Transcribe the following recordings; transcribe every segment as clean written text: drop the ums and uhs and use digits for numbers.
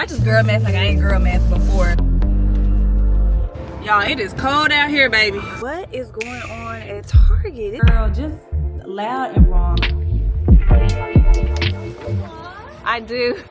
just girl math like I ain't girl math before. Y'all, it is cold out here, baby. What is going on at Target? Girl, just loud and wrong. I do.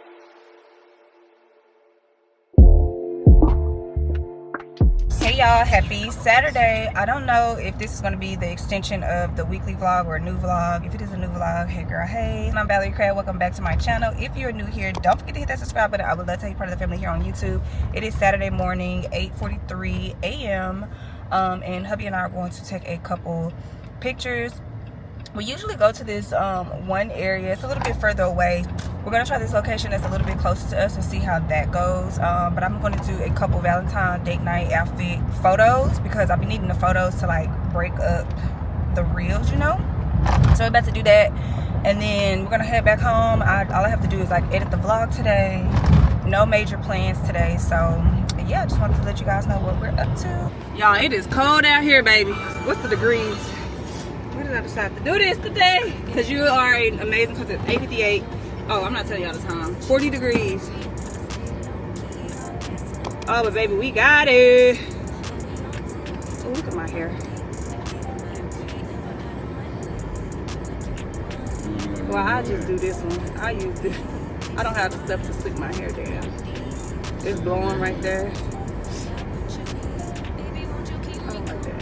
Hey y'all, happy Saturday. I don't know if this is going to be the extension of the weekly vlog or a new vlog. If it is a new vlog, hey girl, hey. I'm Valerie Cradd. Welcome back to my channel. If you're new here, don't forget to hit that subscribe button. I would love to have you part of the family here on YouTube. It is Saturday morning, 8:43 a.m. And hubby and I are going to take a couple pictures. We usually go to this one area. It's a little bit further away. We're gonna try this location that's a little bit closer to us and see how that goes. But I'm gonna do a couple Valentine date night outfit photos because I've been needing the photos to like break up the reels, you know. So we're about to do that, and then we're gonna head back home. All I have to do is like edit the vlog today. No major plans today, so yeah, just wanted to let you guys know what we're up to. Y'all, it is cold out here, baby. What's the degrees? Why did I decide to do this today? Because you are an amazing, because it's 8:58. Oh, I'm not telling y'all the time. 40 degrees. Oh, but baby, we got it. Oh, look at my hair. Well, I just do this one. I use this. I don't have the stuff to stick my hair down. It's blowing right there. Oh my God.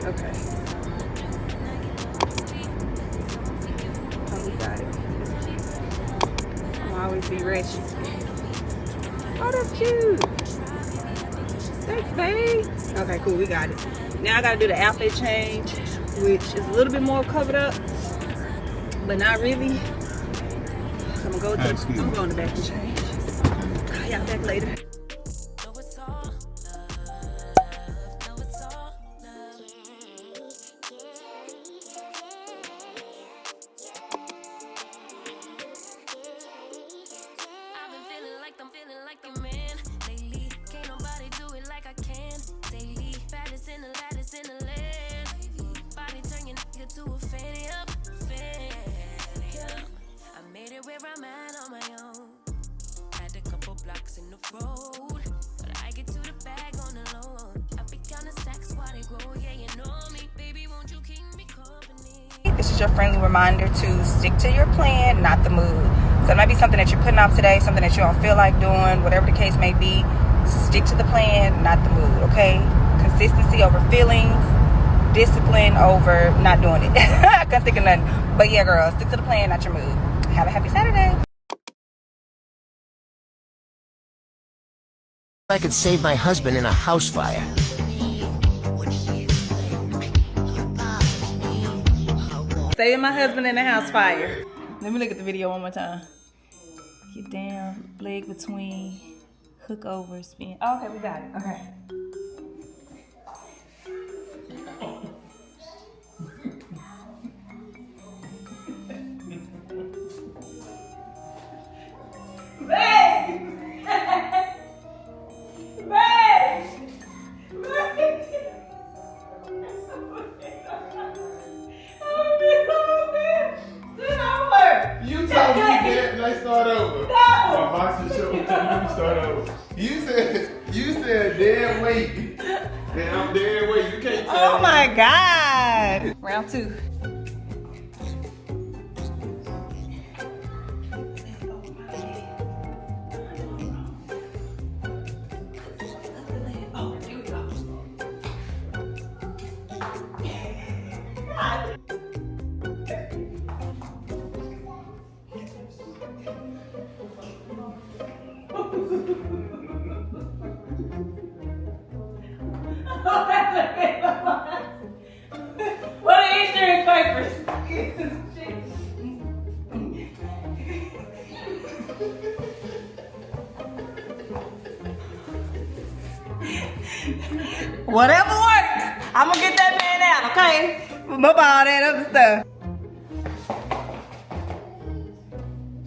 Okay. Always be rich. Oh, that's cute. Thanks, babe. Okay, cool. We got it. Now I gotta do the outfit change, which is a little bit more covered up, but not really. So I'm gonna go in the back and change. Y'all back later. This is your friendly reminder to stick to your plan, not the mood. So it might be something that you're putting off today, something that you don't feel like doing, whatever the case may be. Stick to the plan, not the mood, okay? Consistency over feelings, discipline over not doing it. I couldn't think of nothing. But yeah, girl, stick to the plan, not your mood. Have a happy Saturday. I could save my husband in a house fire. Saving my husband in a house fire. Let me look at the video one more time. Get down, leg between, hook over, spin. Oh, okay, we got it. Okay. Let's start over. No. My boxing show. Let me start over. You said dead weight. And I'm dead weight. You can't tell Oh my God. Round two. What are insurance papers? Whatever works. I'm gonna get that man out, okay? Remember all that other stuff.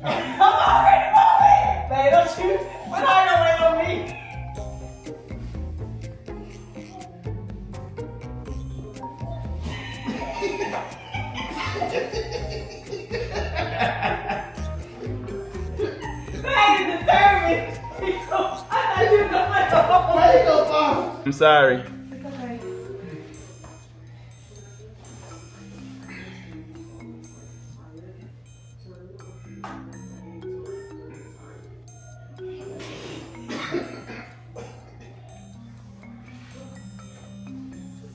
I'm already moving. Babe, don't you? But I know wait on me. That is determined. Makeup off. I'm sorry. It's okay.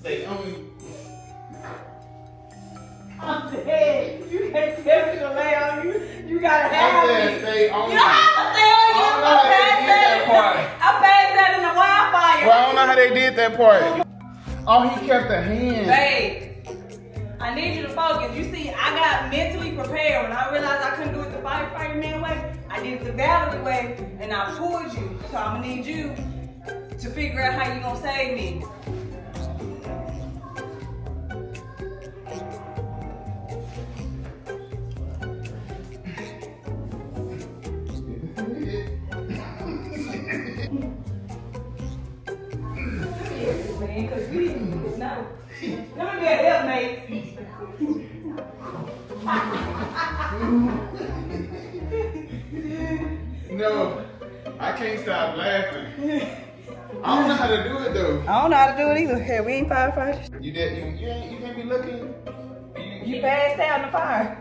Stay on me. I'm dead. You can't tell me to lay on you. You gotta have me. Stay on me. You don't have to stay on you. I don't know how they did that part. I passed that in the wildfire. Well, I don't know how they did that part. Oh, he kept the hand. Babe, I need you to focus. You see, I got mentally prepared. When I realized I couldn't do it the fireman way, I did it the Valerie way, and I pulled you. So I'm gonna need you to figure out how you gonna save me. Man, cause we no. Let me be a helpmate. No, I can't stop laughing. I don't know how to do it though. I don't know how to do it either. Here, we ain't firefighters. You can't be looking. You passed out in the fire.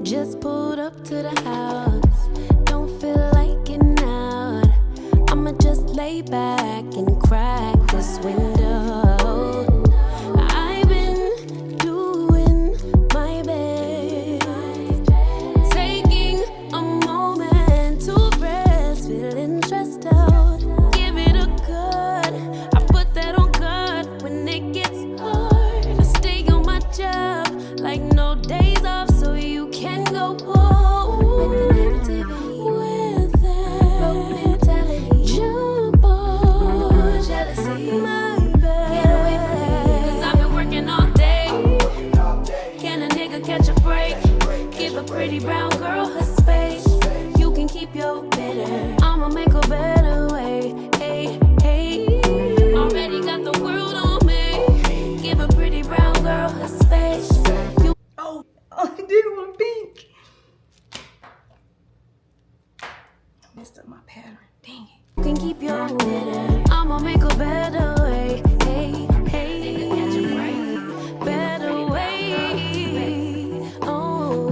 Just pulled up to the house. Don't feel like getting out. I'ma just lay back and crack this window. I've been doing my best, taking a moment to rest, feeling stressed out. Give it a good. I put that on God when it gets hard. I stay on my job like no days off, so you can go home with the negativity, with that broke mentality. Jump on jealousy, my bad. Get away from me, 'cause I've been working all day. Can a nigga catch a break? Give a pretty brown girl her space. You can keep your bitter. I'ma make a better way. Hey, hey. Already got the world on me. Give a pretty brown girl her space. You Oh, I did one pink. Messed up my pattern. Dang it. can keep your bitter. I'ma make a better way. Hey, hey. Better way. Oh,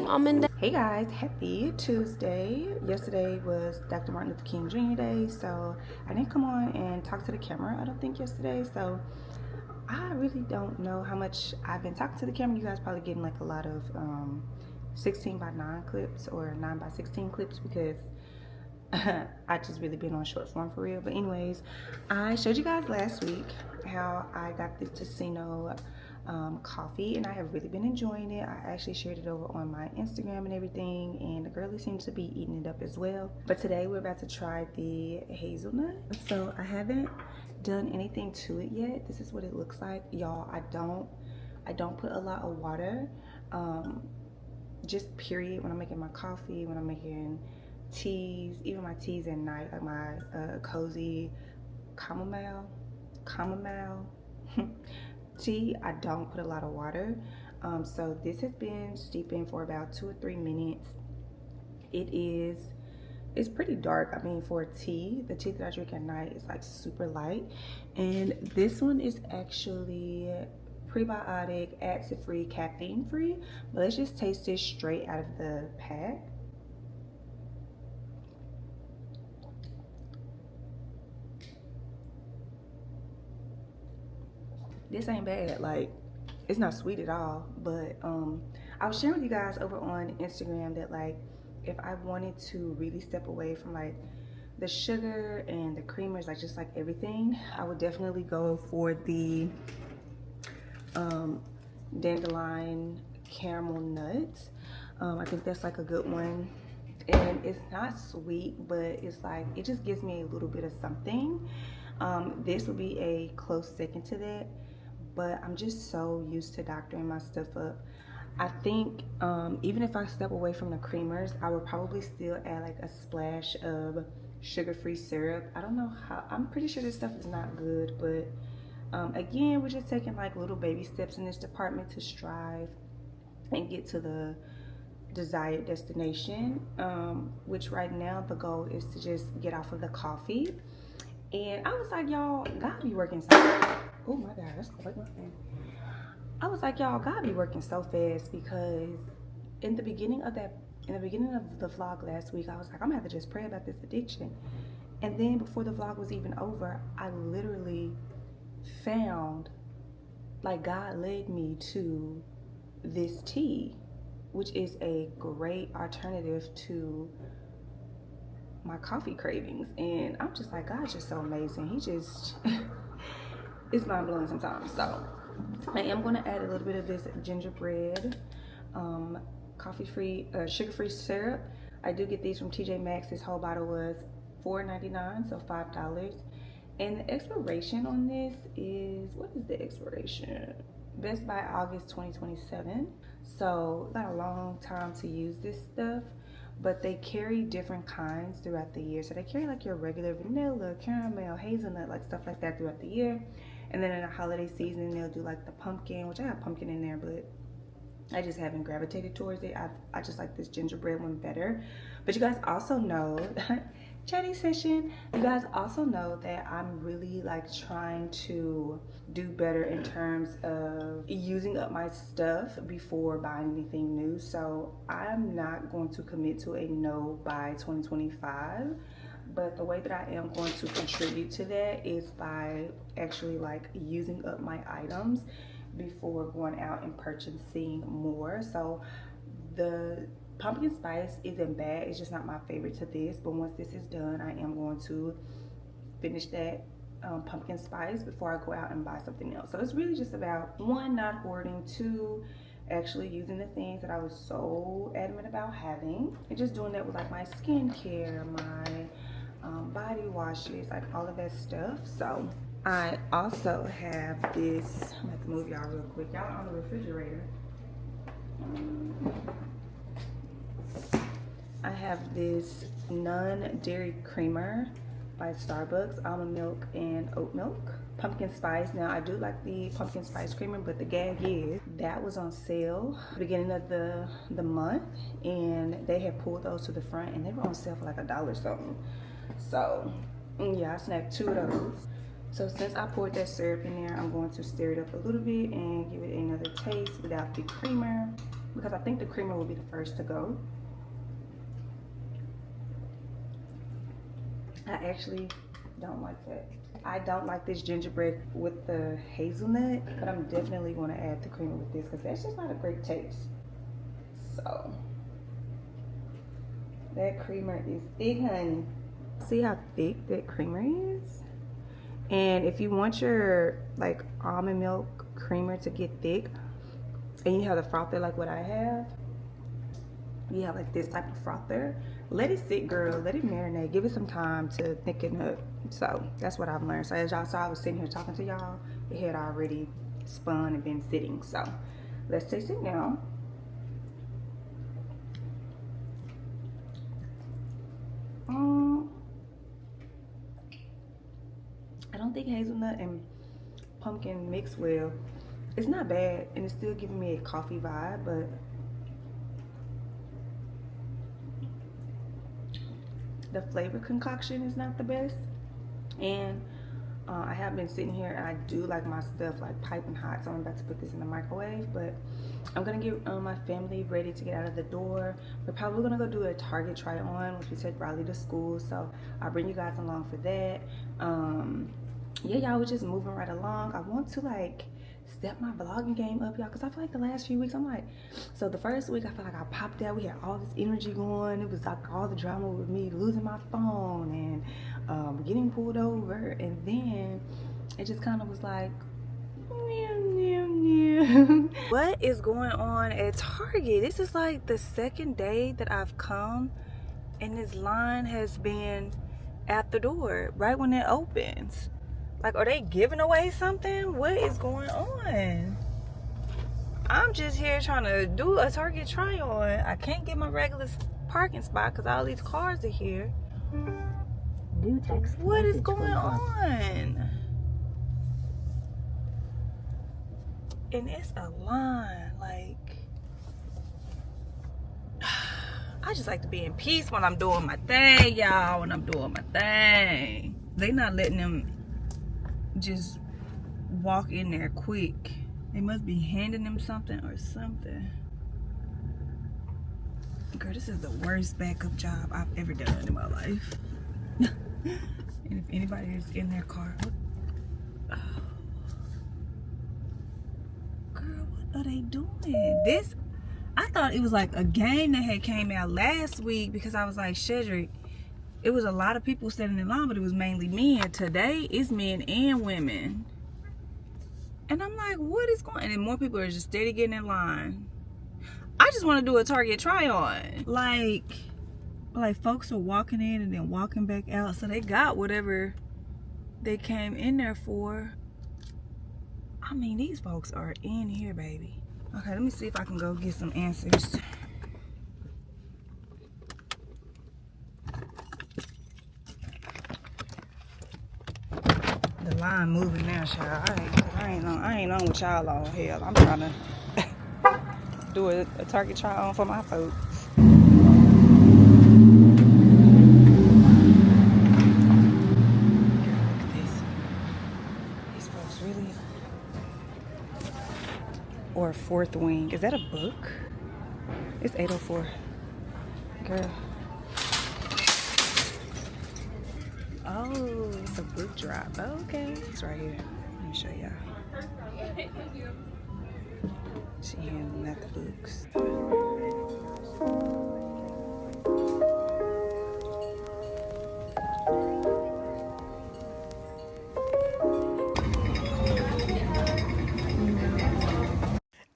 I'm in Hey guys, happy Tuesday. Yesterday was Dr. Martin Luther King Jr. Day, so I didn't come on and talk to the camera, I don't think, yesterday. So I really don't know how much I've been talking to the camera. You guys probably getting like a lot of 16:9 clips or 9:16 clips because I just really been on short form for real. But anyways, I showed you guys last week how I got this teccino coffee, and I have really been enjoying it. I actually shared it over on my Instagram and everything, and the girlie seems to be eating it up as well. But today we're about to try the hazelnut. So I haven't done anything to it yet. This is what it looks like, y'all. I don't put a lot of water, just period, when I'm making my coffee, when I'm making teas, even my teas at night, like my cozy chamomile tea. I don't put a lot of water. So this has been steeping for about 2 or 3 minutes. It's pretty dark. I mean, for a tea, the tea that I drink at night is like super light. And this one is actually prebiotic, acid-free, caffeine-free. But let's just taste this straight out of the pack. This ain't bad. Like, it's not sweet at all. But I was sharing with you guys over on Instagram that, like, if I wanted to really step away from like the sugar and the creamers, like just like everything, I would definitely go for the dandelion caramel nuts. I think that's like a good one. and it's not sweet, but it's like it just gives me a little bit of something. This would be a close second to that, but I'm just so used to doctoring my stuff up. I think even if I step away from the creamers, I would probably still add like a splash of sugar-free syrup. I don't know how, I'm pretty sure this stuff is not good, but again, we're just taking like little baby steps in this department to strive and get to the desired destination, which right now the goal is to just get off of the coffee. And I was like, y'all, God be working so fast. Oh my God, that's quite my thing. I was like, y'all, God be working so fast, because in the beginning of the vlog last week, I was like, I'm gonna have to just pray about this addiction. And then before the vlog was even over, I literally found, like, God led me to this tea, which is a great alternative to my coffee cravings. And I'm just like, God's just so amazing. He just it's mind-blowing sometimes. So I am going to add a little bit of this gingerbread coffee-free sugar-free syrup. I do get these from TJ Maxx. This whole bottle was $4.99, so $5. And the expiration on this is, what is the expiration? Best by August 2027. So got a long time to use this stuff, but they carry different kinds throughout the year. So they carry like your regular vanilla, caramel, hazelnut, like stuff like that throughout the year. And then in the holiday season, they'll do like the pumpkin, which I have pumpkin in there, but I just haven't gravitated towards it. I just like this gingerbread one better. But you guys also know, chatting session, you guys also know that I'm really like trying to do better in terms of using up my stuff before buying anything new. So I'm not going to commit to a no by 2025. But the way that I am going to contribute to that is by actually like using up my items before going out and purchasing more. So the pumpkin spice isn't bad, it's just not my favorite to this. But once this is done, I am going to finish that pumpkin spice before I go out and buy something else. So it's really just about, one, not hoarding, two, actually using the things that I was so adamant about having, and just doing that with like my skincare, my body washes, like all of that stuff. So I also have this, I'm gonna have to move y'all real quick. Y'all are on the refrigerator. I have this non-dairy creamer by Starbucks, almond milk and oat milk, pumpkin spice. Now I do like the pumpkin spice creamer, but the gag is that was on sale beginning of the month, and they had pulled those to the front, and they were on sale for like $1 something. So yeah, I snagged 2 of those. So since I poured that syrup in there, I'm going to stir it up a little bit and give it another taste without the creamer, because I think the creamer will be the first to go. I actually don't like that. I don't like this gingerbread with the hazelnut, but I'm definitely going to add the creamer with this, because that's just not a great taste. So that creamer is thick, honey. See how thick that creamer is? And if you want your like almond milk creamer to get thick, and you have the frother like what I have, you have like this type of frother, let it sit, girl, let it marinate, give it some time to thicken up. So that's what I've learned. So as y'all saw, I was sitting here talking to y'all, it had already spun and been sitting. So let's taste it now. I don't think hazelnut and pumpkin mix well. It's not bad, and it's still giving me a coffee vibe, but the flavor concoction is not the best. And I have been sitting here, and I do like my stuff like piping hot, so I'm about to put this in the microwave. But I'm gonna get my family ready to get out of the door. We're probably gonna go do a Target try on once we take Riley to school, so I'll bring you guys along for that. Yeah, y'all, we're just moving right along. I want to like step my vlogging game up, y'all, because I feel like the last few weeks I'm like, so the first week I feel like I popped out, we had all this energy going, it was like all the drama with me losing my phone and getting pulled over, and then it just kind of was like what is going on at Target? This is like the second day that I've come And this line has been at the door right when it opens. Like, are they giving away something? What is going on? I'm just here trying to do a Target try on. I can't get my regular parking spot because all these cars are here. What is going on? And it's a line. Like, I just like to be in peace when I'm doing my thing, y'all. When I'm doing my thing. They not letting them just walk in there quick. They must be handing them something or something. Girl, this is the worst backup job I've ever done in my life. And if anybody is in their car, oh. Girl, what are they doing? This, I thought it was like a game that had came out last week because I was like, Shedrick, it was a lot of people standing in line, but it was mainly men. Today, it's men and women. And I'm like, what is going on? And more people are just steady getting in line. I just want to do a Target try on. Like folks are walking in and then walking back out. So they got whatever they came in there for. I mean, these folks are in here, baby. Okay, let me see if I can go get some answers. The line moving now, child. I ain't on with y'all on. Hell, I'm trying to do a Target try on for my folks. Look at this. These folks really. Or Fourth Wing. Is that a book? It's 8:04. Girl. Oh, it's a book drop. Oh, okay. It's right here. Let me show y'all. She handling out the books.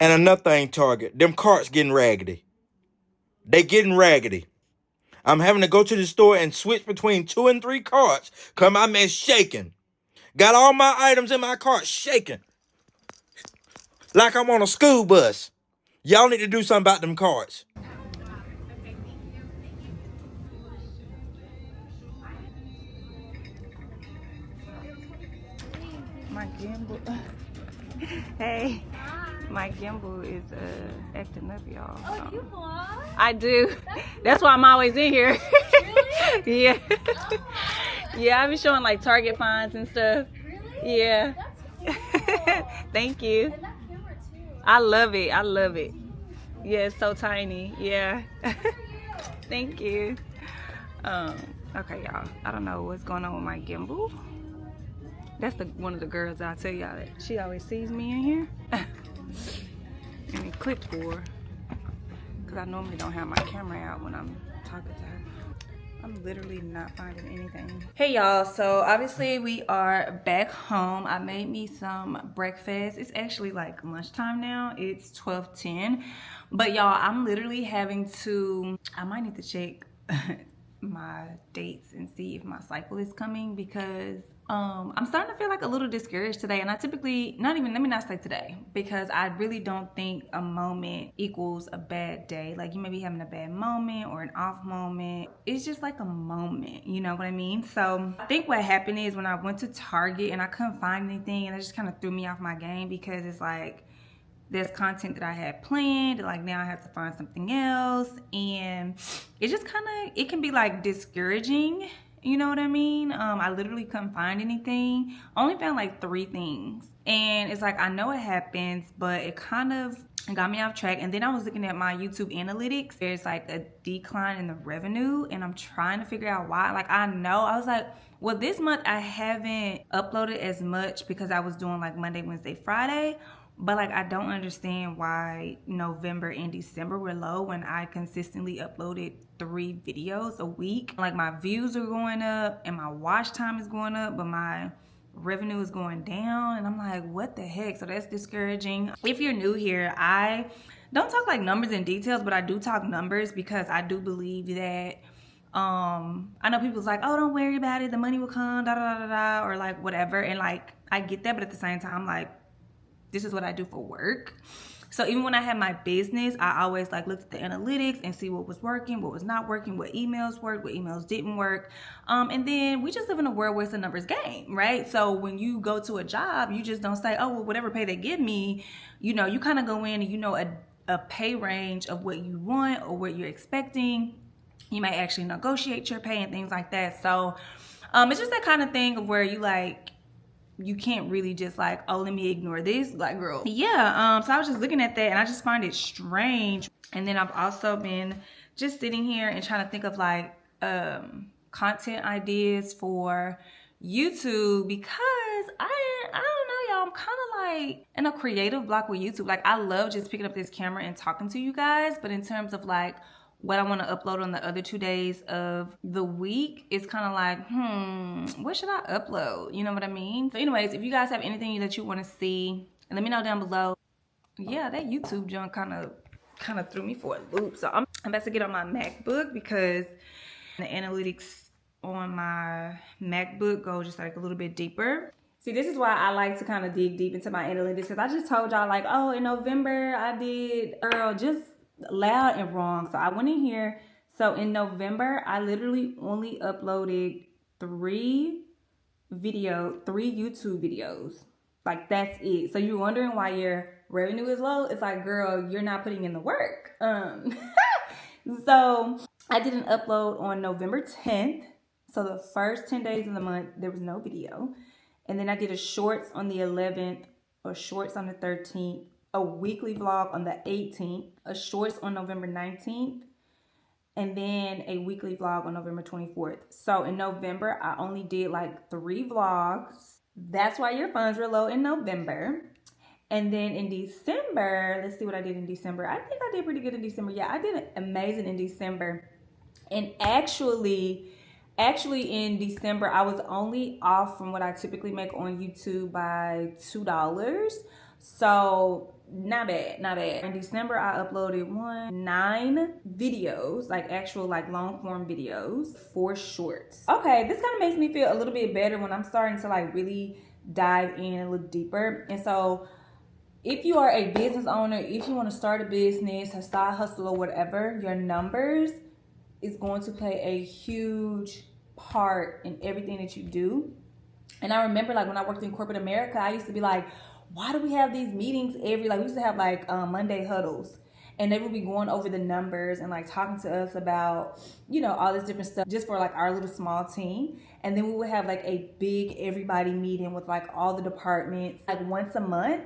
And another thing, Target, them carts getting raggedy. They getting raggedy. I'm having to go to the store and switch between 2 and 3 carts because my mess shaking. Got all my items in my cart shaking. Like I'm on a school bus. Y'all need to do something about them carts. My gimbal. Hey. My gimbal is acting up, y'all. Oh, you vlog? I do. That's why I'm always in here. Really? Yeah. Oh, yeah, I be showing like Target finds and stuff. really? Yeah. That's cool. Thank you. And that camera too. I love it. I love it. Yeah, it's so tiny. Yeah. Thank you. Okay, y'all. I don't know what's going on with my gimbal. That's one of the girls I'll tell y'all that she always sees me in here. And it clicked for, because I normally don't have my camera out when I'm talking to her. I'm literally not finding anything. Hey y'all, so obviously we are back home. I made me some breakfast. It's actually like lunchtime now. It's 12:10. But y'all, I'm literally having to, I might need to check my dates and see if my cycle is coming, because I'm starting to feel like a little discouraged today. And I typically, let me not say today, because I really don't think a moment equals a bad day. Like, you may be having a bad moment or an off moment. It's just like a moment, you know what I mean? So I think what happened is when I went to Target and I couldn't find anything, and it just kind of threw me off my game, because it's like, there's content that I had planned, like now I have to find something else, and it just kind of, it can be like discouraging, you know what I mean? I literally couldn't find anything. I only found like 3 things, and it's like, I know it happens, but it kind of got me off track. And then I was looking at my YouTube analytics. There's like a decline in the revenue, and I'm trying to figure out why. Like, I know, I was like, well, this month I haven't uploaded as much because I was doing like Monday, Wednesday, Friday. But like, I don't understand why November and December were low when I consistently uploaded 3 videos a week. Like, my views are going up and my watch time is going up, but my revenue is going down. And I'm like, what the heck? So that's discouraging. If you're new here, I don't talk like numbers and details, but I do talk numbers, because I do believe that I know people's like, oh, don't worry about it, the money will come, da da da da, or like whatever. And like I get that, but at the same time, like, this is what I do for work. So even when I had my business, I always like looked at the analytics and see what was working, what was not working, what emails worked, what emails didn't work. And then we just live in a world where it's a numbers game, right? So when you go to a job, you just don't say, oh, well, whatever pay they give me, you know, you kind of go in and you know a pay range of what you want or what you're expecting. You might actually negotiate your pay and things like that. So it's just that kind of thing of where you like, you can't really just like, oh, let me ignore this, like, girl. Yeah, so I was just looking at that and I just find it strange. And then I've also been just sitting here and trying to think of like content ideas for YouTube, because I don't know, y'all, I'm kind of like in a creative block with YouTube. Like I love just picking up this camera and talking to you guys, but in terms of like what I want to upload on the other 2 days of the week, it's kind of like, what should I upload? You know what I mean? So anyways, if you guys have anything that you want to see, let me know down below. Yeah, that YouTube junk kind of threw me for a loop. So I'm about to get on my MacBook because the analytics on my MacBook go just like a little bit deeper. See, this is why I like to kind of dig deep into my analytics, because I just told y'all like, oh, in November I did, girl, just loud and wrong. So I went in here. So in November, I literally only uploaded 3 YouTube videos. Like that's it. So you're wondering why your revenue is low. It's like, girl, you're not putting in the work. So I did an upload on November 10th. So the first 10 days of the month, there was no video. And then I did a shorts on the 11th, or shorts on the 13th, a weekly vlog on the 18th, a shorts on November 19th, and then a weekly vlog on November 24th. So in November, I only did like 3 vlogs. That's why your funds were low in November. And then in December, let's see what I did in December. I think I did pretty good in December. Yeah, I did amazing in December. And actually in December, I was only off from what I typically make on YouTube by $2. So not bad, not bad. In December, I uploaded 9 videos, like actual like long form videos, 4 shorts. Okay, this kind of makes me feel a little bit better when I'm starting to like really dive in and look deeper. And so if you are a business owner, if you want to start a business, a side hustle or whatever, your numbers is going to play a huge part in everything that you do. And I remember like when I worked in corporate America, I used to be like, why do we have these meetings we used to have like Monday huddles, and they would be going over the numbers and like talking to us about, you know, all this different stuff just for like our little small team. And then we would have like a big everybody meeting with like all the departments like once a month,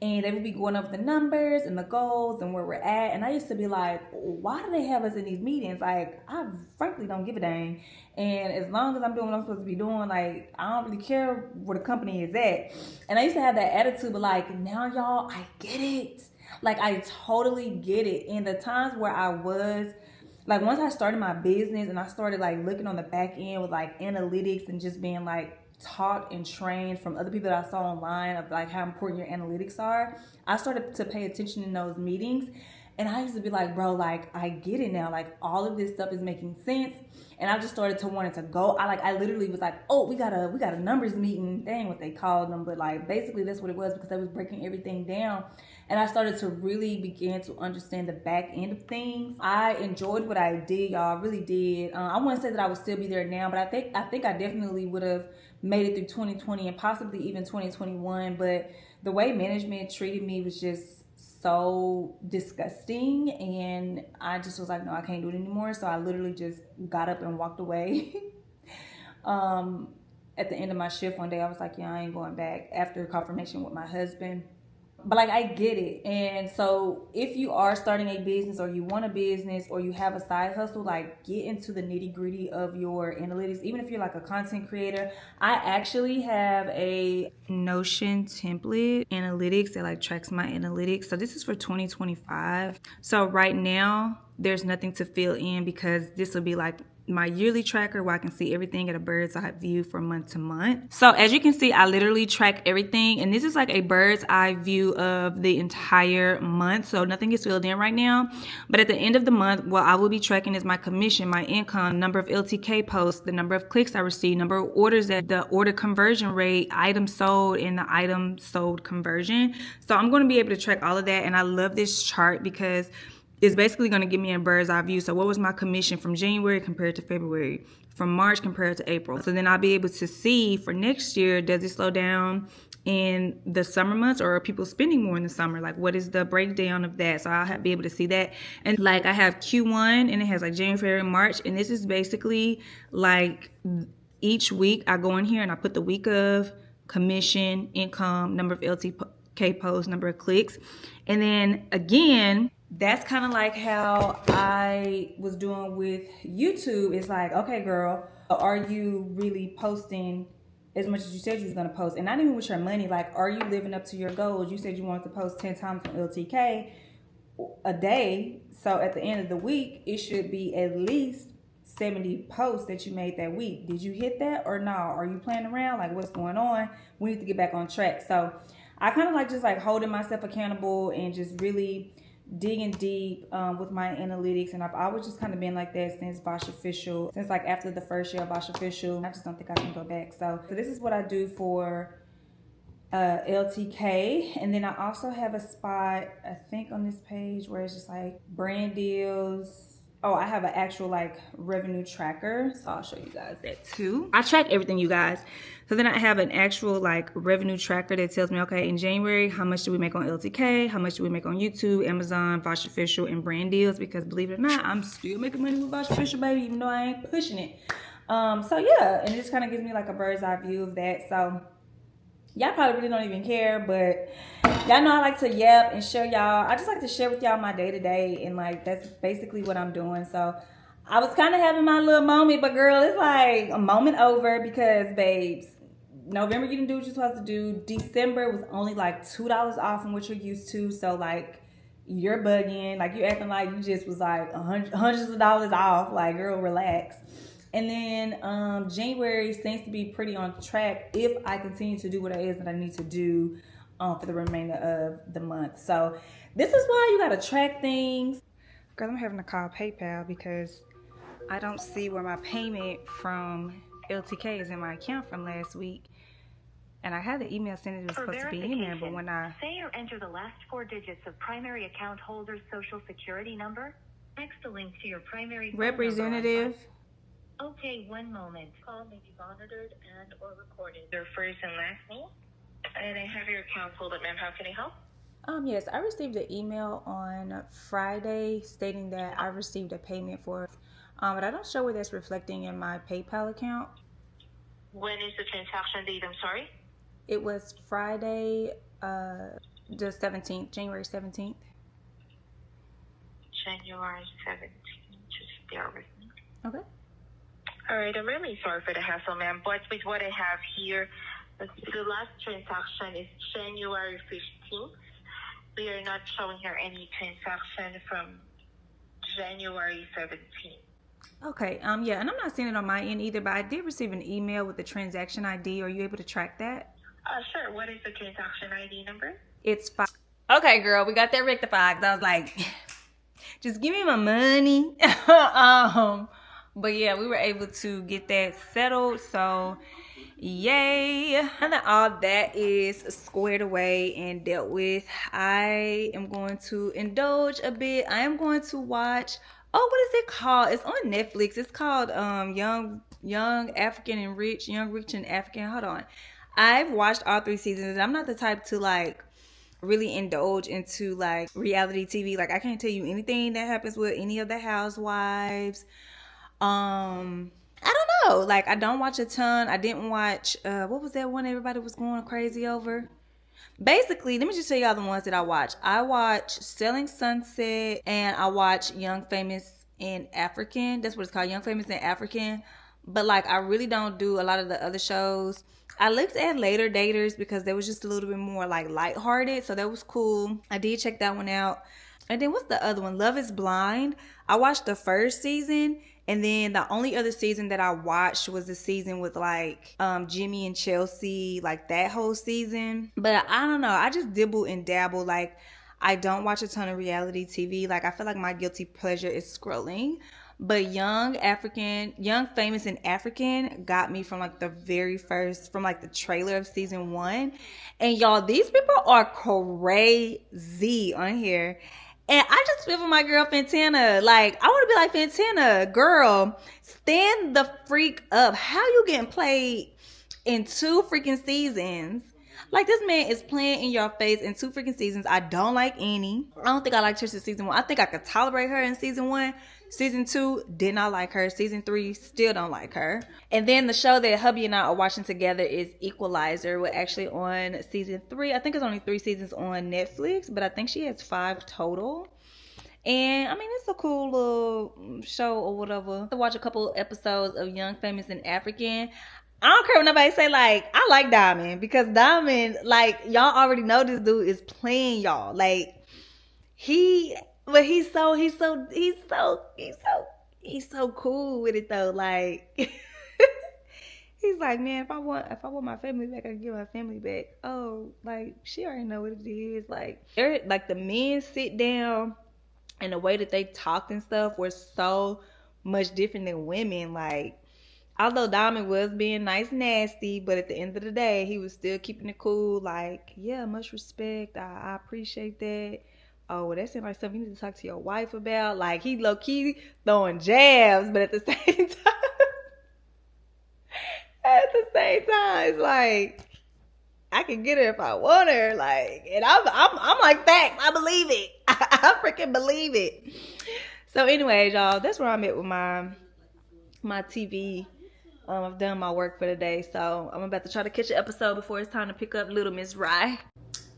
and they would be going over the numbers and the goals and where we're at. And I used to be like, why do they have us in these meetings? Like, I frankly don't give a dang. And as long as I'm doing what I'm supposed to be doing, like, I don't really care where the company is at. And I used to have that attitude, but like, now y'all, I get it. Like, I totally get it. And the times where I was, like, once I started my business and I started like looking on the back end with like analytics and just being like taught and trained from other people that I saw online of like how important your analytics are, I started to pay attention in those meetings. And I used to be like, bro, like, I get it now. Like, all of this stuff is making sense. And I just started to want it to go. I literally was like, oh, we got a numbers meeting. Dang, what they called them. But like, basically that's what it was, because I was breaking everything down. And I started to really begin to understand the back end of things. I enjoyed what I did, y'all. I really did. I wouldn't say that I would still be there now, but I think I definitely would have made it through 2020 and possibly even 2021. But the way management treated me was just so disgusting, and I just was like, no, I can't do it anymore. So I literally just got up and walked away. At the end of my shift one day, I was like, yeah, I ain't going back, after confirmation with my husband. But like, I get it. And so if you are starting a business, or you want a business, or you have a side hustle, like, get into the nitty gritty of your analytics. Even if you're like a content creator, I actually have a Notion template analytics that like tracks my analytics. So this is for 2025. So right now there's nothing to fill in, because this will be like my yearly tracker where I can see everything at a bird's eye view from month to month. So as you can see, I literally track everything, and this is like a bird's eye view of the entire month, so nothing is filled in right now. But at the end of the month, what I will be tracking is my commission, my income, number of LTK posts, the number of clicks I received, number of orders, that the order conversion rate, items sold, and the item sold conversion. So I'm going to be able to track all of that, and I love this chart because it's basically going to give me a bird's eye view. So what was my commission from January compared to February, from March compared to April? So then I'll be able to see for next year, does it slow down in the summer months, or are people spending more in the summer? Like, what is the breakdown of that? So I'll be able to see that. And like I have Q1, and it has like January, February, March, and this is basically like each week I go in here and I put the week of commission, income, number of LTK posts, number of clicks. And then again, that's kind of like how I was doing with YouTube. It's like, okay, girl, are you really posting as much as you said you was going to post? And not even with your money, like, are you living up to your goals? You said you wanted to post 10 times on LTK a day. So at the end of the week, it should be at least 70 posts that you made that week. Did you hit that or no? Are you playing around? Like, what's going on? We need to get back on track. So I kind of like just like holding myself accountable and just really digging deep with my analytics. And I've always just kind of been like that since Bosch Official, since like after the first year of Bosch Official. I just don't think I can go back. So this is what I do for LTK. And then I also have a spot, I think on this page, where it's just like brand deals. Oh, I have an actual like revenue tracker. So I'll show you guys that too. I track everything, you guys. So then I have an actual like revenue tracker that tells me, okay, in January, how much do we make on LTK? How much do we make on YouTube, Amazon, Bosch Official, and brand deals? Because believe it or not, I'm still making money with Bosch Official, baby, even though I ain't pushing it. So yeah, and it just kind of gives me like a bird's eye view of that. So y'all probably really don't even care, but y'all know I like to yap and show y'all. I just like to share with y'all my day-to-day, and like that's basically what I'm doing. So I was kind of having my little moment, but girl, it's like a moment over because, babes, November you didn't do what you're supposed to do. December was only like $2 off from what you're used to. So like you're bugging, like you're acting like you just was like hundreds of dollars off. Like, girl, relax. And then January seems to be pretty on track if I continue to do what it is that I need to do for the remainder of the month. So this is why you gotta track things. Girl, I'm having to call PayPal because I don't see where my payment from LTK is in my account from last week. And I had the email saying it was supposed to be in there, but when I say or enter the last 4 digits of primary account holder's social security number, text the link to your primary phone representative. number. Okay, one moment. Call may be monitored and or recorded. Your first and last name, and I have your account pulled up, ma'am. How can I help? Yes, I received an email on Friday stating that I received a payment for, but I don't show where that's reflecting in my PayPal account. When is the transaction date? I'm sorry. It was Friday, the 17th, January 17th. January 17th. Just bear with me. Okay. All right, I'm really sorry for the hassle, ma'am, but with what I have here, the last transaction is January 15th. We are not showing here any transaction from January 17th. Okay, yeah, and I'm not seeing it on my end either, but I did receive an email with the transaction ID. Are you able to track that? Sure. What is the transaction ID number? It's 5. Okay, girl, we got that rectified. 'Cause I was like, just give me my money. But yeah, we were able to get that settled. So yay. And that all that is squared away and dealt with, I am going to indulge a bit. I am going to watch, what is it called? It's on Netflix. It's called Young African and Rich, Young Rich and African. Hold on. I've watched all 3 seasons. I'm not the type to like really indulge into like reality TV. Like, I can't tell you anything that happens with any of the housewives. I don't know. Like, I don't watch a ton. I didn't watch what was that one everybody was going crazy over? Basically, let me just tell y'all the ones that I watch. I watch Selling Sunset, and I watch Young Famous and African. That's what it's called, Young Famous and African. But like, I really don't do a lot of the other shows. I looked at Later Daters because they was just a little bit more like lighthearted, so that was cool. I did check that one out. And then what's the other one? Love is Blind. I watched the first season, And then the only other season that I watched was the season with like Jimmy and Chelsea, like that whole season. But I don't know, I just dibble and dabble. Like, I don't watch a ton of reality TV. Like, I feel like my guilty pleasure is scrolling. But Young, Famous and African got me from like the very first, from like the trailer of season 1. And y'all, these people are crazy on here. And I just feel for my girl Fantana. Like, I want to be like, Fantana, girl, stand the freak up. How you getting played in 2 freaking seasons? Like, this man is playing in your face in 2 freaking seasons. I don't like Annie. I don't think I liked her since season 1. I think I could tolerate her in season 1. Season 2, did not like her. Season 3, still don't like her. And then the show that hubby and I are watching together is Equalizer. We're actually on season 3. I think it's only 3 seasons on Netflix, but I think she has 5 total. And I mean, it's a cool little show or whatever. I watch a couple episodes of Young, Famous and African. I don't care what nobody say. Like, I like Diamond, because Diamond, like, y'all already know this dude is playing y'all. Like, he's so cool with it though. Like, he's like, man, if I want my family back, I can get my family back. Oh, like, she already know what it is. Like, the men sit down, and the way that they talked and stuff were so much different than women. Like, although Diamond was being nice and nasty, but at the end of the day, he was still keeping it cool. Like, yeah, much respect. I appreciate that. Oh, well, that seems like something you need to talk to your wife about. Like, he low-key throwing jabs, but at the same time, it's like, I can get her if I want her. Like, and I'm like, facts. I believe it. I freaking believe it. So anyways, y'all, that's where I'm at with my TV. I've done my work for the day, so I'm about to try to catch an episode before it's time to pick up little Miss Rye.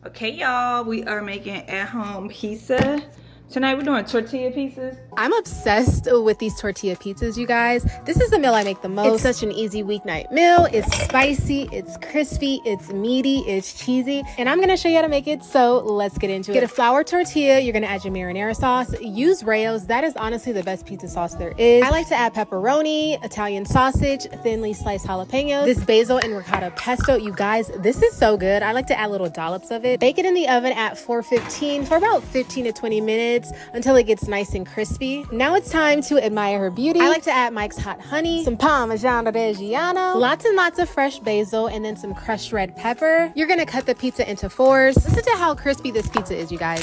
Okay, y'all, we are making at-home pizza. Tonight we're doing tortilla pizzas. I'm obsessed with these tortilla pizzas, you guys. This is the meal I make the most. It's such an easy weeknight meal. It's spicy, it's crispy, it's meaty, it's cheesy. And I'm gonna show you how to make it, so let's get into it. Get a flour tortilla, you're gonna add your marinara sauce. Use Rayo's, that is honestly the best pizza sauce there is. I like to add pepperoni, Italian sausage, thinly sliced jalapenos, this basil and ricotta pesto. You guys, this is so good. I like to add little dollops of it. Bake it in the oven at 415 for about 15 to 20 minutes. Until it gets nice and crispy. Now it's time to admire her beauty. I like to add Mike's Hot Honey, some Parmigiano Reggiano, lots and lots of fresh basil, and then some crushed red pepper. You're gonna cut the pizza into 4s. Listen to how crispy this pizza is, you guys.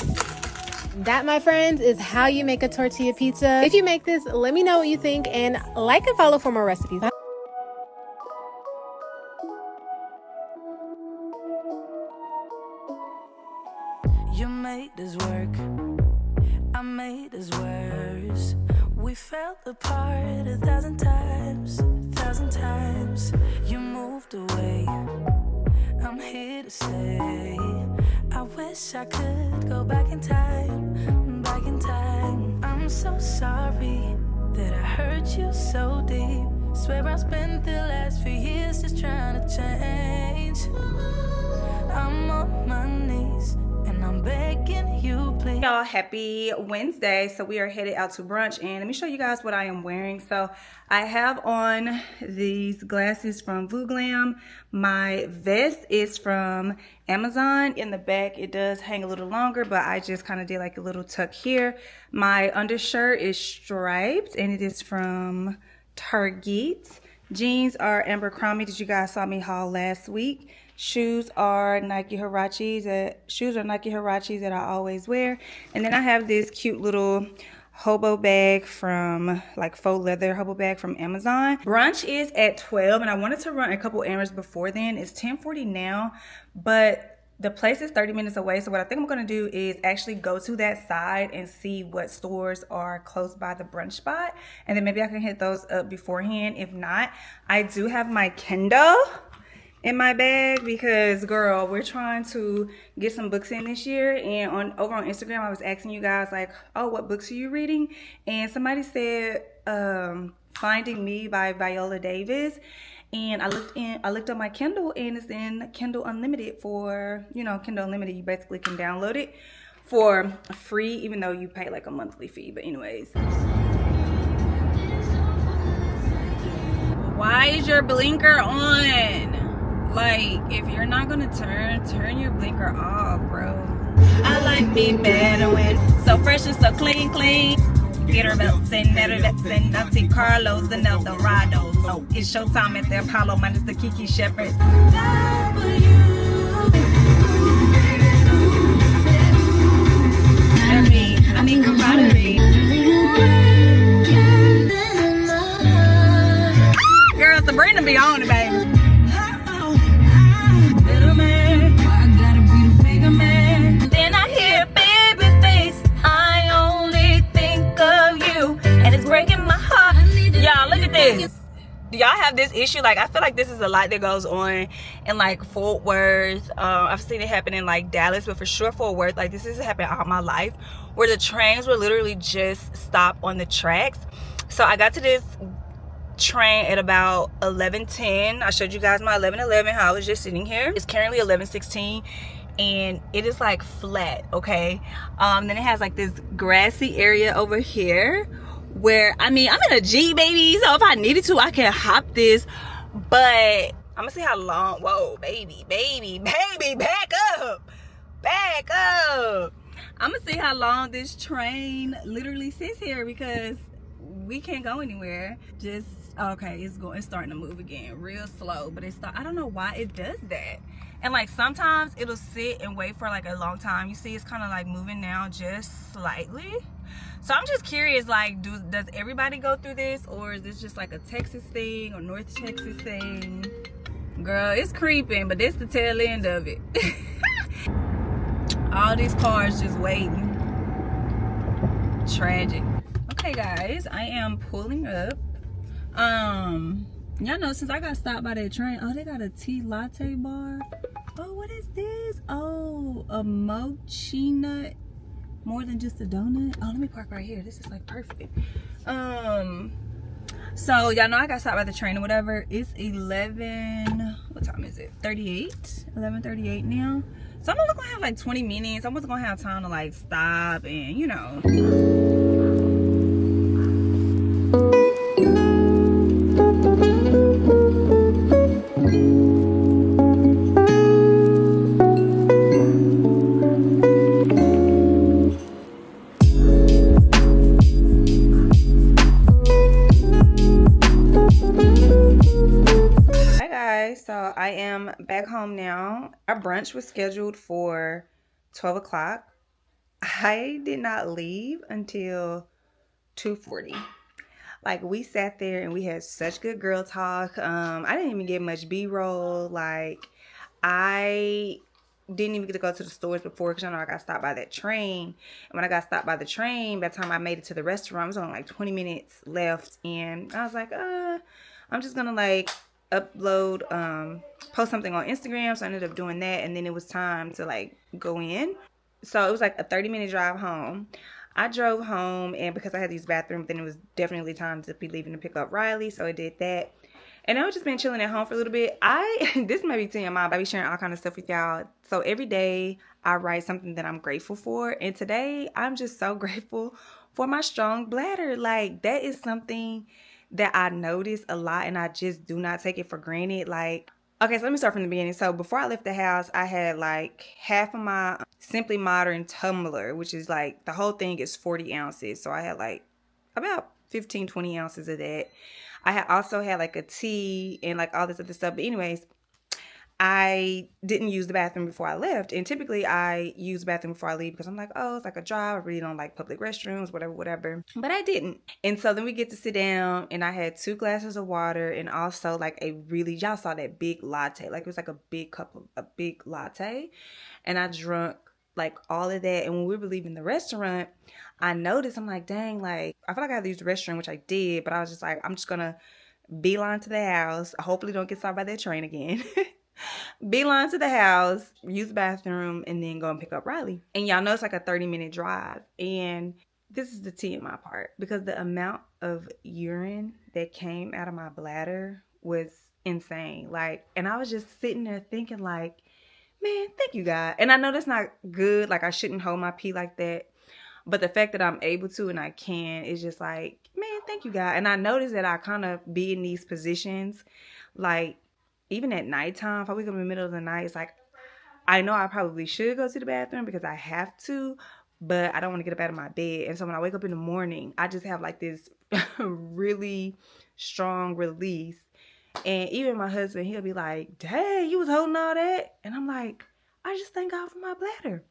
That, my friends, is how you make a tortilla pizza. If you make this, let me know what you think, and like and follow for more recipes. You made this work, I made this worse. We fell apart 1,000 times, 1,000 times. You moved away, I'm here to stay. I wish I could go back in time, back in time. I'm so sorry that I hurt you so deep. Swear I spent the last few years just trying to change. I'm on my knees, I'm begging you, please. Y'all, happy Wednesday. So we are headed out to brunch, and let me show you guys what I am wearing. So I have on these glasses from Vooglam. My vest is from Amazon. In the back, it does hang a little longer, but I just kind of did like a little tuck here. My undershirt is striped, and it is from Target. Jeans are Abercrombie that you guys saw me haul last week. Shoes are Nike Huaraches that I always wear. And then I have this cute little hobo bag from, like, faux leather hobo bag from Amazon. Brunch is at 12, and I wanted to run a couple errands before then. It's 10:40 now, but the place is 30 minutes away. So what I think I'm gonna do is actually go to that side and see what stores are close by the brunch spot, and then maybe I can hit those up beforehand. If not, I do have my Kindle in my bag because, girl, we're trying to get some books in this year. And over on Instagram, I was asking you guys, like, oh, what books are you reading? And somebody said Finding Me by Viola Davis. And I looked up my Kindle, and it's in Kindle Unlimited for, you know, Kindle Unlimited, you basically can download it for free, even though you pay like a monthly fee. But anyways. Why is your blinker on? Like, if you're not gonna turn your blinker off, bro. I like me better when so fresh and so clean. Get her belts and better belts and Monte Carlos and Eldorados. So it's showtime at the Apollo minus the Kiki Shepherd. I need camaraderie. Girl, Sabrina be on it, baby. Little man, I gotta be the bigger man. Then I hear baby face. I only think of you, and it's breaking my heart. Y'all, look at this. Do y'all have this issue? Like, I feel like this is a lot that goes on in like Fort Worth. I've seen it happen in like Dallas, but for sure Fort Worth, like this has happened all my life, where the trains will literally just stop on the tracks. So I got to this train at about 11:10. I showed you guys my 11:11, how I was just sitting here. It's currently 11:16 and it is like flat, okay? Then it has like this grassy area over here where, I mean, I'm in a G, baby, so if I needed to I can hop this, but I'm gonna see how long. Whoa, baby, back up. I'm gonna see how long this train literally sits here, because we can't go anywhere. Just okay, it's starting to move again real slow, but I don't know why it does that. And like sometimes it'll sit and wait for like a long time. You see it's kind of like moving now just slightly. So I'm just curious, like, does everybody go through this, or is this just like a Texas thing or North Texas thing? Girl, it's creeping, but this the tail end of it. All these cars just waiting. Tragic. Okay guys, I am pulling up. Y'all know, since I got stopped by that train, oh, they got a tea latte bar. Oh, what is this? Oh, a mochi nut. More than just a donut. Oh, let me park right here. This is like perfect. So y'all know I got stopped by the train or whatever. It's 11, what time is it? 11:38 now. So I'm only gonna have like 20 minutes. I wasn't gonna have time to like stop and, you know. So I am back home now. Our brunch was scheduled for 12 o'clock. I did not leave until 2:40. Like, we sat there and we had such good girl talk. I didn't even get much B-roll. Like, I didn't even get to go to the stores before, because I know I got stopped by that train. And when I got stopped by the train, by the time I made it to the restaurant, it was only like 20 minutes left. And I was like, I'm just gonna like upload, post something on Instagram. So I ended up doing that, and then it was time to like go in. So it was like a 30-minute drive home. I drove home, and because I had these bathrooms, then it was definitely time to be leaving to pick up Riley. So I did that. And I've just been chilling at home for a little bit. This might be TMI, but I be sharing all kind of stuff with y'all. So every day I write something that I'm grateful for. And today I'm just so grateful for my strong bladder. Like, that is something that I notice a lot, and I just do not take it for granted. Like, okay, so let me start from the beginning. So before I left the house, I had like half of my Simply Modern tumbler, which is like, the whole thing is 40 ounces. So I had like about 15-20 ounces of that. I also had like a tea and like all this other stuff. But anyways, I didn't use the bathroom before I left. And typically I use the bathroom before I leave, because I'm like, oh, it's like a drive. I really don't like public restrooms, whatever. But I didn't. And so then we get to sit down, and I had 2 glasses of water, and also like a really, y'all saw that big latte. Like, it was like a big cup of a big latte. And I drunk like all of that. And when we were leaving the restaurant, I noticed, I'm like, dang, like, I feel like I had to use the restroom, which I did. But I was just like, I'm just gonna beeline to the house. Hopefully don't get stopped by that train again. Beeline to the house, use the bathroom, and then go and pick up Riley. And y'all know it's like a 30-minute drive. And this is the tea in my part, because the amount of urine that came out of my bladder was insane. Like, and I was just sitting there thinking like, man, thank you, God. And I know that's not good. Like, I shouldn't hold my pee like that. But the fact that I'm able to and I can is just like, man, thank you, God. And I noticed that I kind of be in these positions, like even at nighttime, if I wake up in the middle of the night, it's like, I know I probably should go to the bathroom because I have to, but I don't want to get up out of my bed. And so when I wake up in the morning, I just have like this really strong release. And even my husband, he'll be like, dang, you was holding all that? And I'm like, I just thank God for my bladder.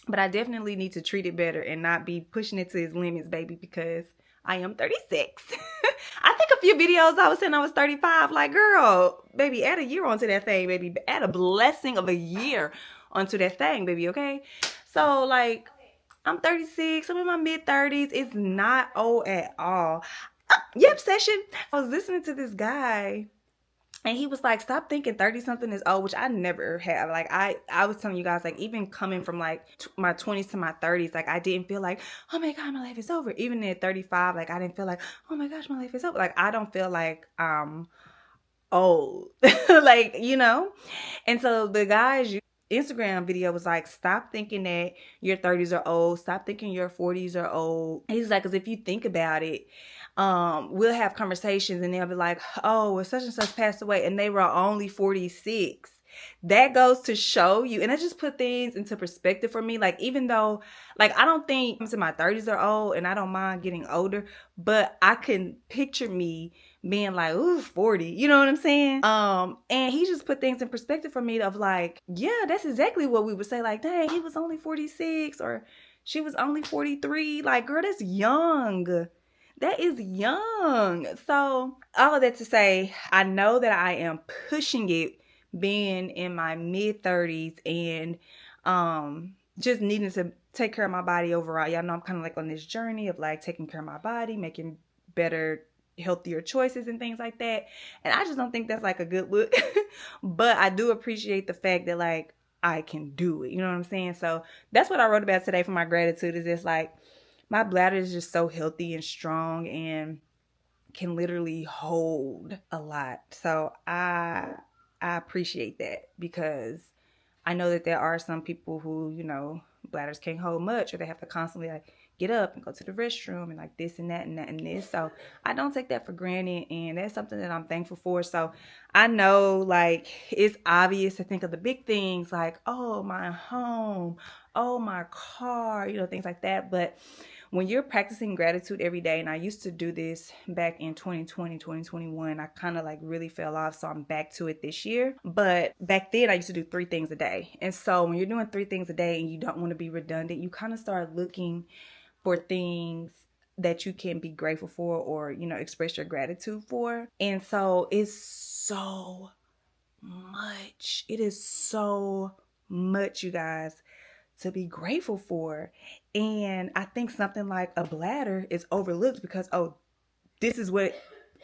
But I definitely need to treat it better and not be pushing it to its limits, baby, because I am 36. I think a few videos I was saying I was 35. Like, girl, baby, add a year onto that thing, baby. Add a blessing of a year onto that thing, baby, okay? So, like, I'm 36. I'm in my mid-30s. It's not old at all. Yep, session. I was listening to this guy, and he was like, stop thinking 30-something is old, which I never have. Like, I was telling you guys, like, even coming from, like, my 20s to my 30s, like, I didn't feel like, oh, my God, my life is over. Even at 35, like, I didn't feel like, oh, my gosh, my life is over. Like, I don't feel like I'm old. Like, you know? And so the guy's Instagram video was like, stop thinking that your 30s are old. Stop thinking your 40s are old. He's like, because if you think about it, we'll have conversations and they'll be like, oh, well, such and such passed away and they were only 46. That goes to show you, and it just put things into perspective for me. Like, even though, like, I don't think I'm in my 30s are old and I don't mind getting older, but I can picture me being like, ooh, 40, you know what I'm saying? And he just put things in perspective for me of like, yeah, that's exactly what we would say. Like, dang, he was only 46 or she was only 43. Like, girl, that's young. That is young. So all of that to say, I know that I am pushing it being in my mid 30s and just needing to take care of my body overall. Y'all know I'm kind of like on this journey of like taking care of my body, making better, healthier choices and things like that. And I just don't think that's like a good look. But I do appreciate the fact that like I can do it. You know what I'm saying? So that's what I wrote about today for my gratitude, is just like my bladder is just so healthy and strong and can literally hold a lot. So I appreciate that, because I know that there are some people who, you know, bladders can't hold much, or they have to constantly like get up and go to the restroom and like this and that and that and this. So I don't take that for granted, and that's something that I'm thankful for. So I know like it's obvious to think of the big things like, oh, my home, oh, my car, you know, things like that. But when you're practicing gratitude every day, and I used to do this back in 2020, 2021, I kind of like really fell off. So I'm back to it this year. But back then I used to do 3 things a day. And so when you're doing 3 things a day and you don't want to be redundant, you kind of start looking for things that you can be grateful for, or, you know, express your gratitude for. And so it's so much. It is so much, you guys, to be grateful for. And I think something like a bladder is overlooked because, oh, this is what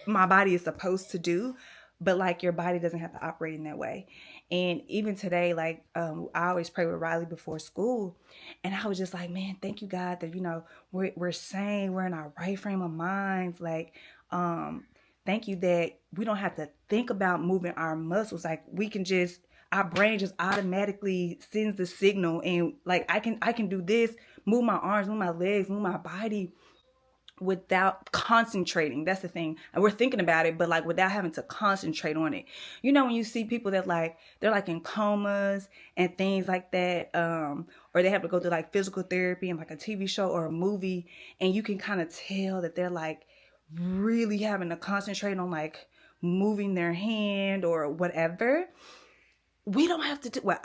my body is supposed to do. But like your body doesn't have to operate in that way. And even today, like I always pray with Riley before school. And I was just like, man, thank you, God, that, you know, we're sane, we're in our right frame of minds. Like, thank you that we don't have to think about moving our muscles. Like we can just, our brain just automatically sends the signal, and like I can do this, move my arms, move my legs, move my body without concentrating. That's the thing. And we're thinking about it, but like without having to concentrate on it. You know, when you see people that like, they're like in comas and things like that, or they have to go through like physical therapy and like a TV show or a movie, and you can kind of tell that they're like really having to concentrate on like moving their hand or whatever. We don't have to do, well,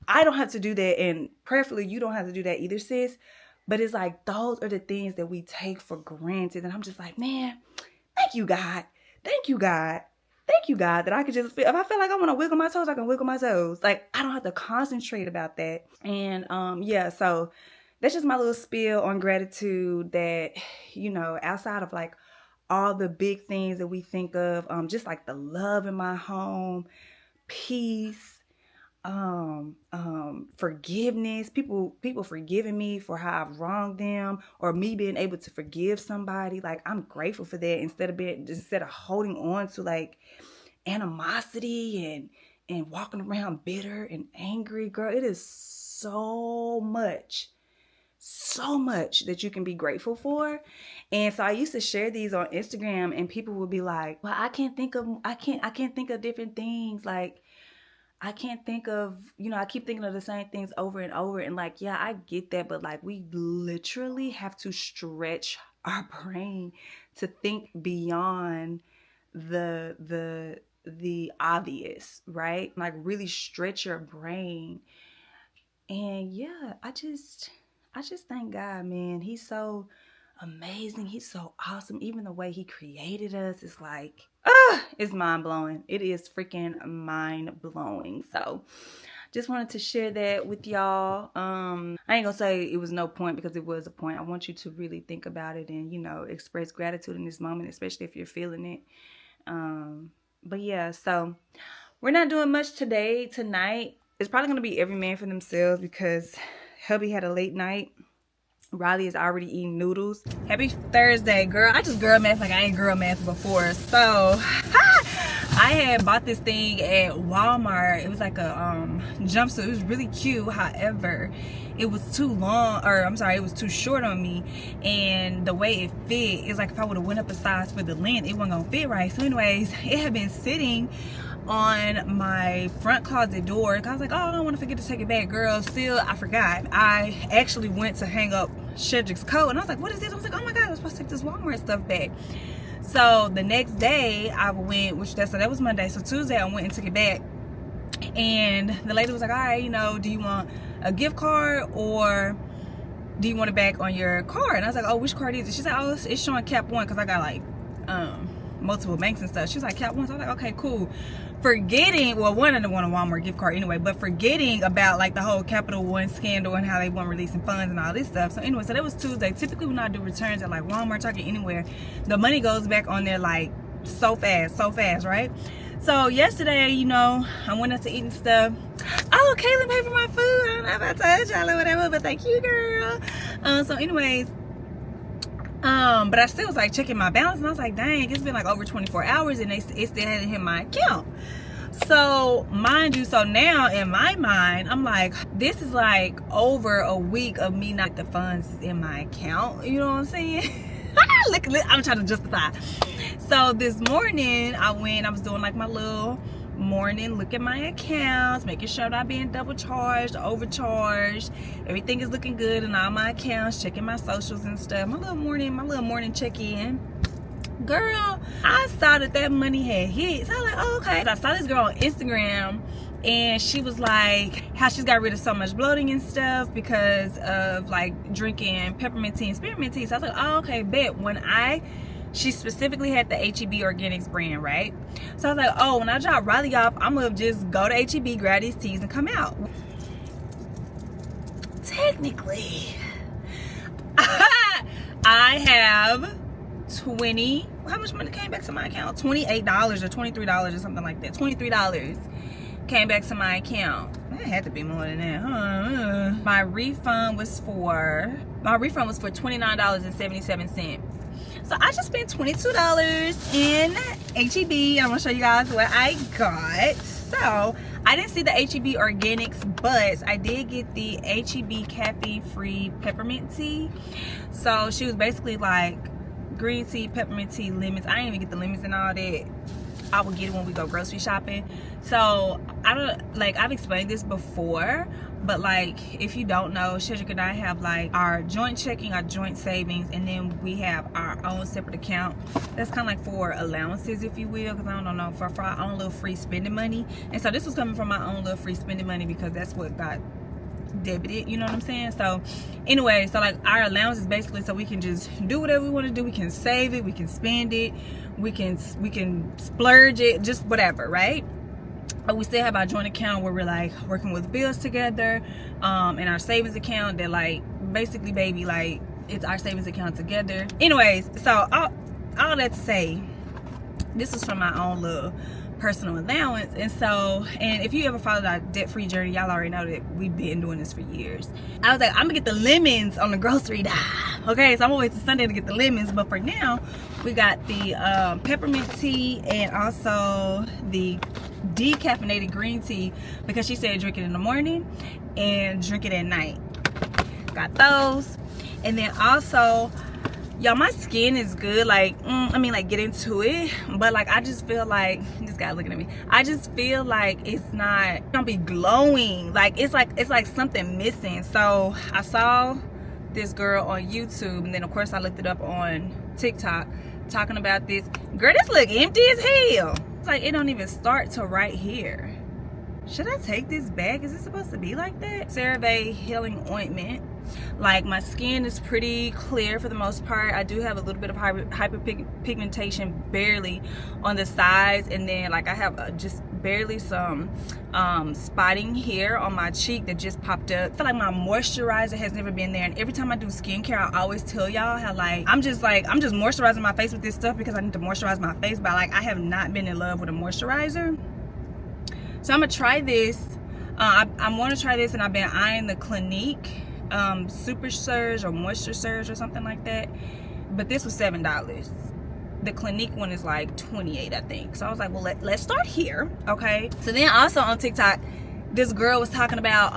I don't have to do that, and prayerfully you don't have to do that either, sis. But it's like, those are the things that we take for granted. And I'm just like, man, thank you, God. Thank you, God. Thank you, God, that I could just feel, if I feel like I want to wiggle my toes, I can wiggle my toes. Like, I don't have to concentrate about that. And yeah, so that's just my little spiel on gratitude, that, you know, outside of like all the big things that we think of, just like the love in my home, peace, forgiveness, people forgiving me for how I've wronged them, or me being able to forgive somebody. Like, I'm grateful for that, instead of holding on to like animosity and walking around bitter and angry. Girl, it is so much so much that you can be grateful for. And so I used to share these on Instagram, and people would be like, well, I can't think of different things. Like, I can't think of, you know, I keep thinking of the same things over and over. And like, yeah, I get that. But like, we literally have to stretch our brain to think beyond the obvious, right? Like, really stretch your brain. And yeah, I just thank God, man. He's so amazing. He's so awesome. Even the way he created us is like, it's mind-blowing. It is freaking mind-blowing. So just wanted to share that with y'all. I ain't gonna say it was no point, because it was a point. I want you to really think about it and, you know, express gratitude in this moment, especially if you're feeling it. But yeah, so we're not doing much tonight. It's probably gonna be every man for themselves, because hubby had a late night. Riley is already eating noodles. Happy Thursday, girl. I just girl math like I ain't girl math before. So I had bought this thing at Walmart. It was like a jumpsuit. It was really cute. However, it was too long, or I'm sorry, it was too short on me. And the way it fit, it's like if I would have went up a size for the length, it wasn't gonna fit right. So anyways, it had been sitting on my front closet door. I was like, oh, I don't want to forget to take it back. Girl, still, I forgot. I actually went to hang up Shedrick's coat, and I was like, what is this? I was like, oh my God, I was supposed to take this Walmart stuff back. So the next day I went, so that was Monday. So Tuesday I went and took it back. And the lady was like, all right, you know, do you want a gift card or do you want it back on your card? And I was like, oh, which card is it? She's like, oh, it's showing Cap One, because I got like multiple banks and stuff. She was like, Cap One. So I was like, okay, cool. Forgetting, well, one of them want a Walmart gift card anyway, but forgetting about like the whole Capital One scandal and how they weren't releasing funds and all this stuff. So anyway, so that was Tuesday. Typically when I do returns at like Walmart, Target, anywhere, the money goes back on there like so fast, right? So yesterday, you know, I went out to eat and stuff. Oh, Caitlin paid for my food. I don't know if I told y'all or whatever, but thank you, girl. So anyways, but I still was like checking my balance, and I was like, dang, it's been like over 24 hours and it still hadn't hit my account. So mind you, so now in my mind, I'm like, this is like over a week of me not the funds in my account. You know what I'm saying? Look, I'm trying to justify. So this morning I was doing like my little morning look at my accounts, making sure I'm not being double charged, overcharged, everything is looking good in all my accounts, checking my socials and stuff, my little morning check-in. Girl, I saw that money had hit. So I was like, oh, okay. I saw this girl on Instagram, and she was like how she's got rid of so much bloating and stuff because of like drinking peppermint tea and spearmint tea. So I was like, oh, okay, bet. She specifically had the HEB Organics brand, right? So I was like, oh, when I drop Riley off, I'm gonna just go to HEB, grab these teas, and come out. Technically, I have 20, how much money came back to my account? $28 or $23 or something like that. $23 came back to my account. It had to be more than that. My refund was for $29.77. So I just spent $22 in HEB. I'm gonna show you guys what I got. So I didn't see the HEB Organics, but I did get the HEB caffeine-free peppermint tea. So she was basically like green tea, peppermint tea, lemons. I didn't even get the lemons and all that. I will get it when we go grocery shopping. So I don't, like, I've explained this before, but like, if you don't know, Shedrick and I have like our joint checking, our joint savings, and then we have our own separate account. That's kind of like for allowances, if you will, because I don't know, for our own little free spending money. And so this was coming from my own little free spending money because that's what got debited, you know what I'm saying? So anyway, so like our allowance is basically so we can just do whatever we want to do. We can save it, we can spend it, we can splurge it, just whatever, right? But we still have our joint account where we're like working with bills together, and our savings account that like basically, baby, like it's our savings account together. Anyways, so all that to say, this is from my own little personal allowance. And so, and if you ever followed our debt-free journey, y'all already know that we've been doing this for years. I was like, I'm gonna get the lemons on the grocery dive. Okay, so I'm gonna wait till Sunday to get the lemons, but for now we got the peppermint tea and also the decaffeinated green tea, because she said drink it in the morning and drink it at night. I got those. And then also, y'all, my skin is good. Like, I mean, like, get into it. But, like, I just feel like, this guy looking at me. I just feel like it's not gonna be glowing. Like, it's like something missing. So, I saw this girl on YouTube. And then, of course, I looked it up on TikTok talking about this. Girl, this look empty as hell. It's like, it don't even start to right here. Should I take this back? Is it supposed to be like that? CeraVe Healing Ointment. Like, my skin is pretty clear for the most part. I do have a little bit of hyperpigmentation barely on the sides, and then like I have just barely some spotting here on my cheek that just popped up. I feel like my moisturizer has never been there, and every time I do skincare I always tell y'all how like I'm just moisturizing my face with this stuff because I need to moisturize my face, but like I have not been in love with a moisturizer. So I'm gonna try this. I want to try this, and I've been eyeing the Clinique Super Surge or Moisture Surge or something like that, but this was $7. The Clinique one is like $28, I think. So I was like, well, let's start here. Okay, so then also on TikTok this girl was talking about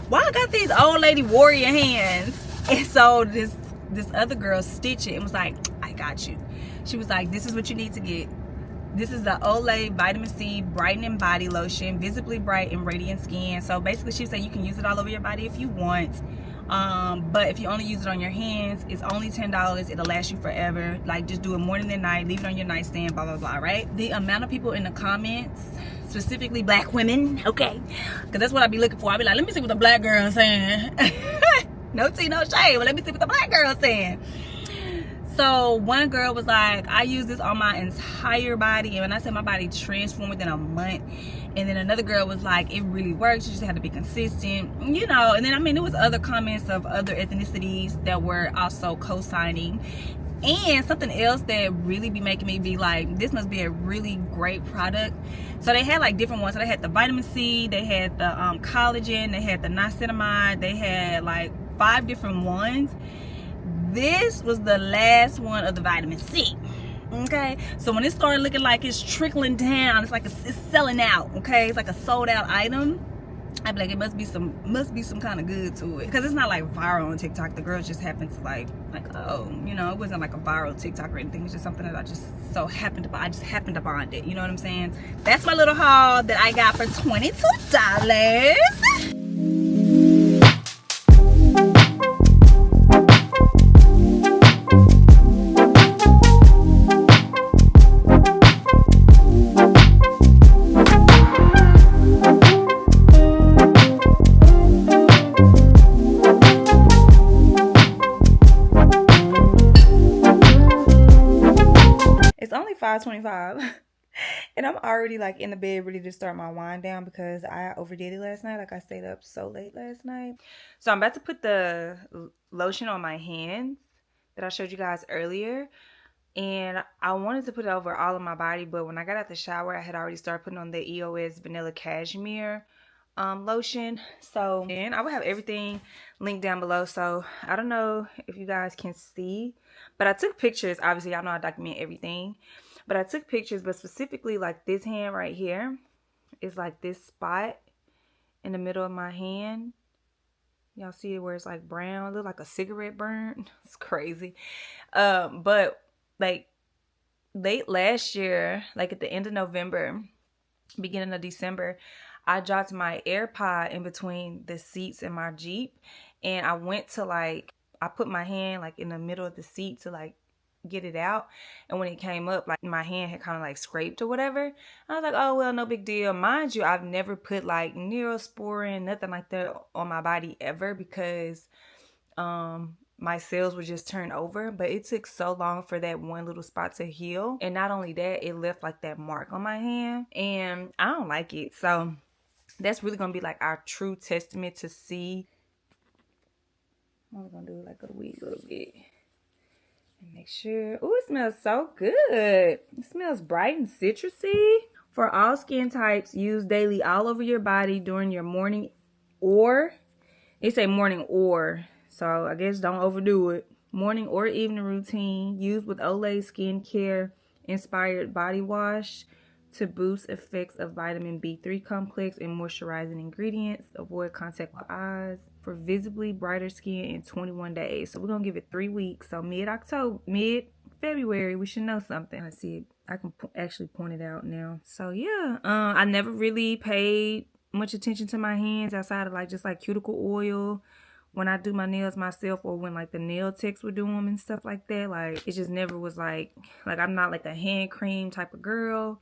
why I got these old lady warrior hands, and so this other girl stitched it and was like, I got you. She was like, this is what you need to get. This is the Olay Vitamin C Brightening Body Lotion, visibly bright and radiant skin. So basically she said you can use it all over your body if you want. But if you only use it on your hands, it's only $10. It'll last you forever. Like, just do it morning and night, leave it on your nightstand, blah, blah, blah, right? The amount of people in the comments, specifically black women, okay? Because that's what I be looking for. I be like, let me see what the black girl is saying. No tea, no shade, but let me see what the black girl is saying. So one girl was like, I use this on my entire body, and when I said my body transformed within a month. And then another girl was like, it really works, you just have to be consistent, you know. And then I mean, there was other comments of other ethnicities that were also co-signing. And something else that really be making me be like, this must be a really great product. So they had like different ones. So they had the vitamin C, they had the collagen, they had the niacinamide, they had like 5 different ones. This was the last one of the vitamin C. Okay, so when it started looking like it's trickling down, it's like it's selling out. Okay, it's like a sold out item. I'd be like, it must be some kind of good to it, because it's not like viral on TikTok. The girl just happened to like oh, you know, it wasn't like a viral TikTok or anything. It's just something that I just happened to bond it. You know what I'm saying? That's my little haul that I got for $22. $5.25 and I'm already like in the bed ready to start my wind down because I overdid it last night. Like, I stayed up so late last night. So I'm about to put the lotion on my hands that I showed you guys earlier, and I wanted to put it over all of my body, but when I got out the shower I had already started putting on the EOS Vanilla Cashmere lotion. So, and I will have everything linked down below. So I don't know if you guys can see, but I took pictures. Obviously y'all know I document everything, but I took pictures. But specifically, like, this hand right here is like this spot in the middle of my hand. Y'all see it where it's like brown, look like a cigarette burn. It's crazy. But like late last year, like at the end of November, beginning of December, I dropped my AirPod in between the seats in my Jeep, and I went to like, I put my hand like in the middle of the seat to like get it out, and when it came up, like my hand had kind of like scraped or whatever. I was like, oh well, no big deal. Mind you, I've never put like Neosporin, nothing like that on my body ever, because my cells would just turn over. But it took so long for that one little spot to heal, and not only that, it left like that mark on my hand, and I don't like it. So that's really gonna be like our true testament to see. I'm only gonna do like a wee little bit and make sure. Oh, it smells so good. It smells bright and citrusy. For all skin types, use daily all over your body during your morning, or they say morning or, so I guess don't overdo it. Morning or evening routine. Use with Olay skincare inspired body wash to boost effects of vitamin B3 complex and moisturizing ingredients. Avoid contact with eyes for visibly brighter skin in 21 days. So we're going to give it 3 weeks. So mid-February, we should know something. Let's see. I can actually point it out now. So yeah, I never really paid much attention to my hands outside of like just like cuticle oil when I do my nails myself, or when like the nail techs would do them and stuff like that. Like it just never was like I'm not like a hand cream type of girl.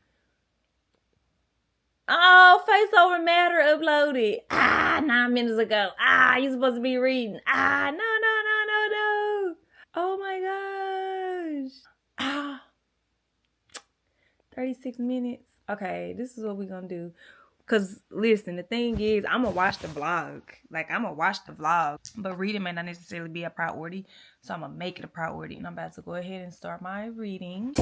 Oh, Face Over Matter uploaded 9 minutes ago. You supposed to be reading. No. Oh my gosh. 36 minutes. Okay, this is what we're gonna do. Cause listen, the thing is, I'm gonna watch the vlog. But reading may not necessarily be a priority. So I'm gonna make it a priority. And I'm about to go ahead and start my reading.